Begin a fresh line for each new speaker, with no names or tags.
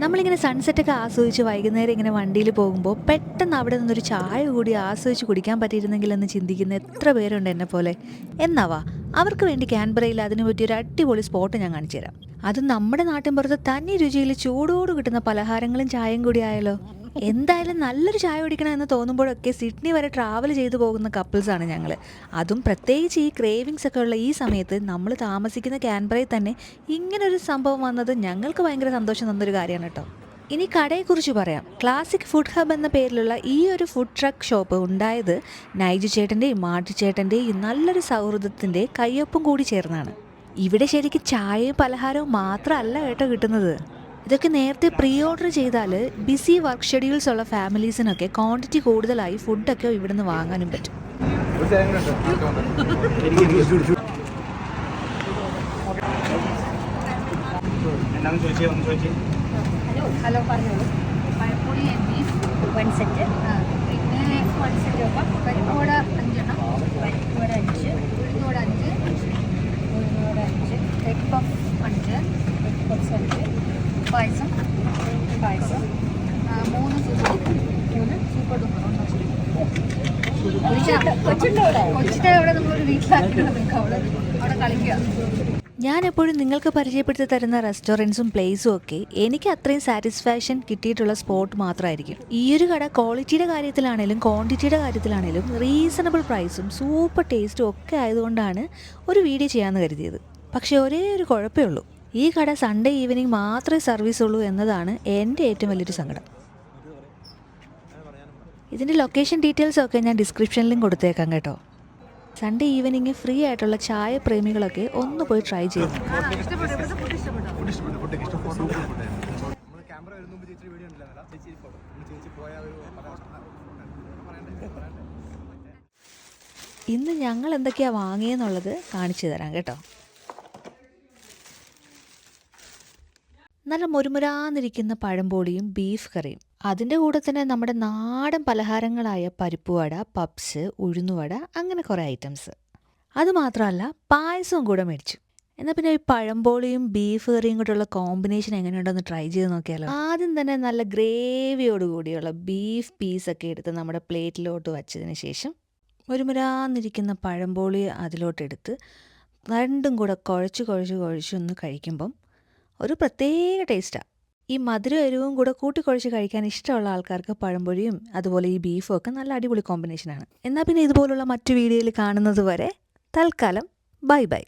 നമ്മളിങ്ങനെ സൺസെറ്റൊക്കെ ആസ്വദിച്ച് വൈകുന്നേരം ഇങ്ങനെ വണ്ടിയിൽ പോകുമ്പോൾ പെട്ടെന്ന് അവിടെ നിന്നൊരു ചായ കൂടി ആസ്വദിച്ച് കുടിക്കാൻ പറ്റിയിരുന്നെങ്കിലെന്ന് ചിന്തിക്കുന്ന എത്ര പേരുണ്ട് എന്നെ പോലെ. എന്നാവാ അവർക്ക് വേണ്ടി ക്യാൻബറയിൽ അതിനു പറ്റിയൊരു അടിപൊളി സ്പോട്ട് ഞാൻ കാണിച്ചു തരാം. അത് നമ്മുടെ നാട്ടിൻപുറത്ത് തനി രുചിയിൽ ചൂടോട് കിട്ടുന്ന പലഹാരങ്ങളും ചായയും കൂടി ആയാലോ. എന്തായാലും നല്ലൊരു ചായ കുടിക്കണം എന്ന് തോന്നുമ്പോഴൊക്കെ സിഡ്നി വരെ ട്രാവൽ ചെയ്തു പോകുന്ന കപ്പിൾസാണ് ഞങ്ങൾ. അതും പ്രത്യേകിച്ച് ഈ ക്രേവിങ്സ് ഒക്കെ ഉള്ള ഈ സമയത്ത് നമ്മൾ താമസിക്കുന്ന ക്യാൻബറയിൽ തന്നെ ഇങ്ങനൊരു സംഭവം വന്നത് ഞങ്ങൾക്ക് ഭയങ്കര സന്തോഷം തന്നൊരു കാര്യമാണ് കേട്ടോ. ഇനി കടയെക്കുറിച്ച് പറയാം. ക്ലാസിക് ഫുഡ് ഹബ് എന്ന പേരിലുള്ള ഈ ഒരു ഫുഡ് ട്രക്ക് ഷോപ്പ് ഉണ്ടായത് നൈജു ചേട്ടൻ്റെയും മാർട്ടി ചേട്ടൻ്റെയും നല്ലൊരു സൗഹൃദത്തിൻ്റെ കയ്യൊപ്പം കൂടി ചേർന്നാണ്. ഇവിടെ ശരിക്കും ചായയും പലഹാരവും മാത്രമല്ല കേട്ടോ കിട്ടുന്നത്. ഇതൊക്കെ നേരത്തെ പ്രീ ഓർഡർ ചെയ്താൽ ബിസി വർക്ക് ഷെഡ്യൂൾസ് ഉള്ള ഫാമിലീസിനൊക്കെ ക്വാണ്ടിറ്റി കൂടുതലായി ഫുഡൊക്കെ ഇവിടുന്ന് വാങ്ങാനും പറ്റും.
ഹലോ പറഞ്ഞോളൂ. പഴപ്പൊടി ബീഫ് 1 സെറ്റ്, പിന്നെ 1 സെറ്റ് ഒപ്പം പരിപ്പുവട 5 എണ്ണം, പരിപ്പുവട 5, ഉഴുന്നുവട 5, എഗ് പഫ് 5, എഗ് പഫ്സ് 5, പായസം 3 സൂപ്പർ കൊച്ചിൻ്റെ അവിടെ നമ്മളൊരു വീട്ടിലാക്കിയിട്ട് അവിടെ കളിക്കുക.
ഞാൻ എപ്പോഴും നിങ്ങൾക്ക് പരിചയപ്പെടുത്തി തരുന്ന റെസ്റ്റോറൻറ്റ്സും പ്ലേസും ഒക്കെ എനിക്ക് അത്രയും സാറ്റിസ്ഫാക്ഷൻ കിട്ടിയിട്ടുള്ള സ്പോട്ട് മാത്രമായിരിക്കും. ഈ ഒരു കട ക്വാളിറ്റിയുടെ കാര്യത്തിലാണേലും ക്വാണ്ടിറ്റിയുടെ കാര്യത്തിലാണേലും റീസണബിൾ പ്രൈസും സൂപ്പർ ടേസ്റ്റും ഒക്കെ ആയതുകൊണ്ടാണ് ഒരു വീഡിയോ ചെയ്യാമെന്ന് കരുതിയത്. പക്ഷേ ഒരേ ഒരു കുഴപ്പമേ ഉള്ളൂ, ഈ കട സൺഡേ ഈവനിങ് മാത്രമേ സർവീസ് ഉള്ളൂ എന്നതാണ് എൻ്റെ ഏറ്റവും വലിയൊരു സങ്കടം. ഇതിൻ്റെ ലൊക്കേഷൻ ഡീറ്റെയിൽസൊക്കെ ഞാൻ ഡിസ്ക്രിപ്ഷനിലും കൊടുത്തേക്കാം കേട്ടോ. സൺഡേ ഈവനിങ് ഫ്രീ ആയിട്ടുള്ള ചായ പ്രേമികളൊക്കെ ഒന്ന് പോയി ട്രൈ ചെയ്തു. ഇന്ന് ഞങ്ങൾ എന്തൊക്കെയാണ് വാങ്ങിയെന്നുള്ളത് കാണിച്ചു തരാം കേട്ടോ. നല്ല മുരുമുരാന്നിരിക്കുന്ന പഴംപോളിയും ബീഫ് കറിയും, അതിൻ്റെ കൂടെ തന്നെ നമ്മുടെ നാടൻ പലഹാരങ്ങളായ പരിപ്പുവട, പപ്സ്, ഉഴുന്നുവട, അങ്ങനെ കുറേ ഐറ്റംസ്. അതുമാത്രമല്ല പായസവും കൂടെ മേടിച്ചു. എന്നാൽ പിന്നെ ഈ പഴംപോളിയും ബീഫ് കറിയും കൂടെയുള്ള കോമ്പിനേഷൻ എങ്ങനെയുണ്ടെന്ന് ട്രൈ ചെയ്ത് നോക്കിയാലോ. ആദ്യം തന്നെ നല്ല ഗ്രേവിയോട് കൂടിയുള്ള ബീഫ് പീസൊക്കെ എടുത്ത് നമ്മുടെ പ്ലേറ്റിലോട്ട് വച്ചതിന് ശേഷം മുരുമുരാന്നിരിക്കുന്ന പഴംപോളി അതിലോട്ടെടുത്ത് രണ്ടും കൂടെ കുഴച്ചൊന്ന് കഴിക്കുമ്പം ഒരു പ്രത്യേക ടേസ്റ്റാണ്. ഈ മധുരം എരിവും കൂടെ കൂട്ടിക്കുഴച്ച് കഴിക്കാൻ ഇഷ്ടമുള്ള ആൾക്കാർക്ക് പഴംപൊരിയും അതുപോലെ ഈ ബീഫും ഒക്കെ നല്ല അടിപൊളി കോമ്പിനേഷനാണ്. എന്നാൽ പിന്നെ ഇതുപോലുള്ള മറ്റു വീഡിയോയിൽ കാണുന്നത് വരെ തൽക്കാലം ബൈ ബൈ.